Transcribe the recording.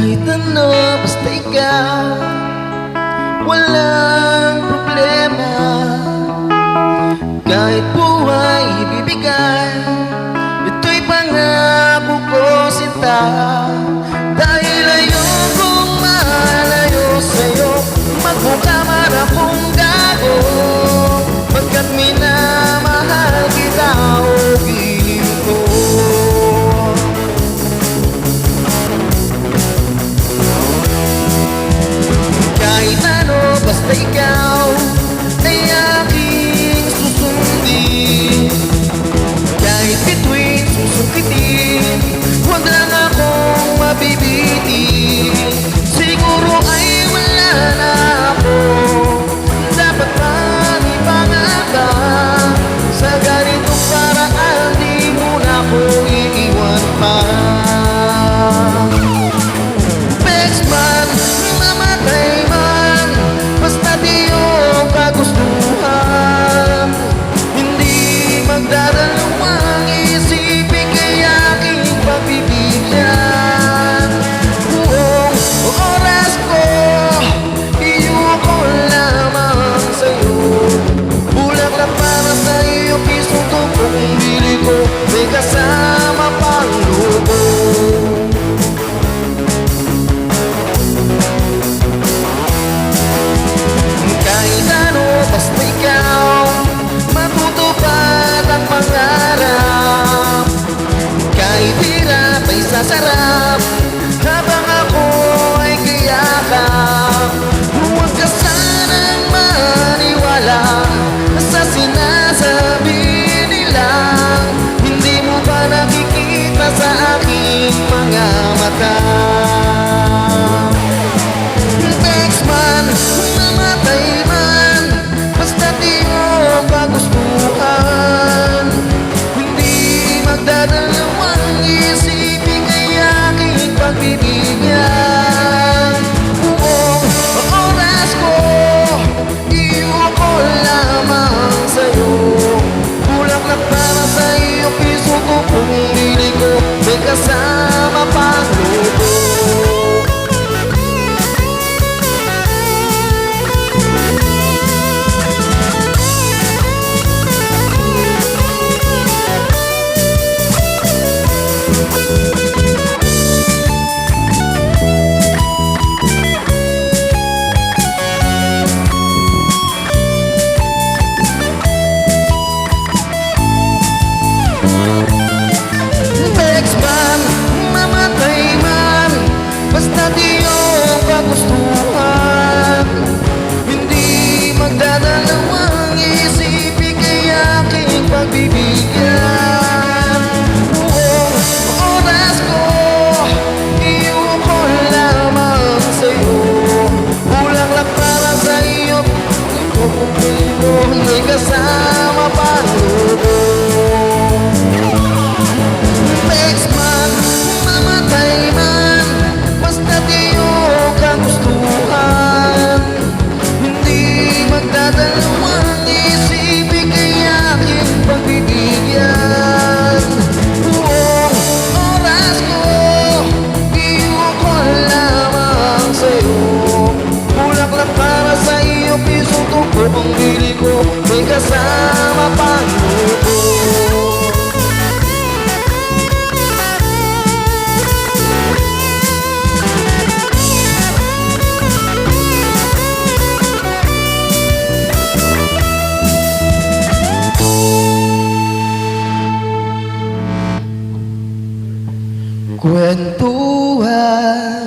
Kahit ano, basta ikaw, walang problema. Kahit buhay ibibigay, ito'y pangako ko, sinta. Dahil ayokong malayo sa'yo, magmukha man akong gago, pagkat minamahal kita o piling ko. Kahit ano, basta ikaw ay aking susundin. Kahit bituin, susukitin, huwag lang akong mabibitin. Siguro ay wala na ako, dapat bang ipangaka? Sa ganitong paraan, di mo na ako iiwan pa. Best man, mamatay man, basta di yung kagustuhan. Hindi magdadalawang isipin kaya aking pagbibigyan. Buong oras ko, iyuko lamang sa'yo. Bulaklak para sa iyo, pisong tupong bili ko, may kasama pang lubo. Kahit ano, basta ikaw, matutupad ang pangarap. Kahit hirap ay sasarap, habang ako ay kayakap. Huwag ka sanang maniwala sa sinasabi nila. Hindi mo ba nakikita sa aking mga mata? Next man, mamatay man, basta di mo kagustuhan. Hindi magdadalawang isipin kaya aking pagbibigyan. Buong oras ko, iyuko lamang sa'yo. Bulaklak para sa iyo, piso ko kung bili ko, may kasama pang lubo. Next man, mamatay man, basta di yung kagustuhan. Hindi magdadalawang isipin kaya aking pagbibigyan. Buong oras ko, iyuko lamang sa'yo. Bulaklak para sa iyo, ito kung mo, may kasama pang lubo. Next man, mamatay man, basta di yung kagustuhan. Hindi magdadalawang isipin kaya aking pagbibigyan. Buong oras ko, iyuko lamang sa'yo. Bulaklak para sa iyo, pisong tubo ang bili ko, may kasama pang lubo. Kwentuhan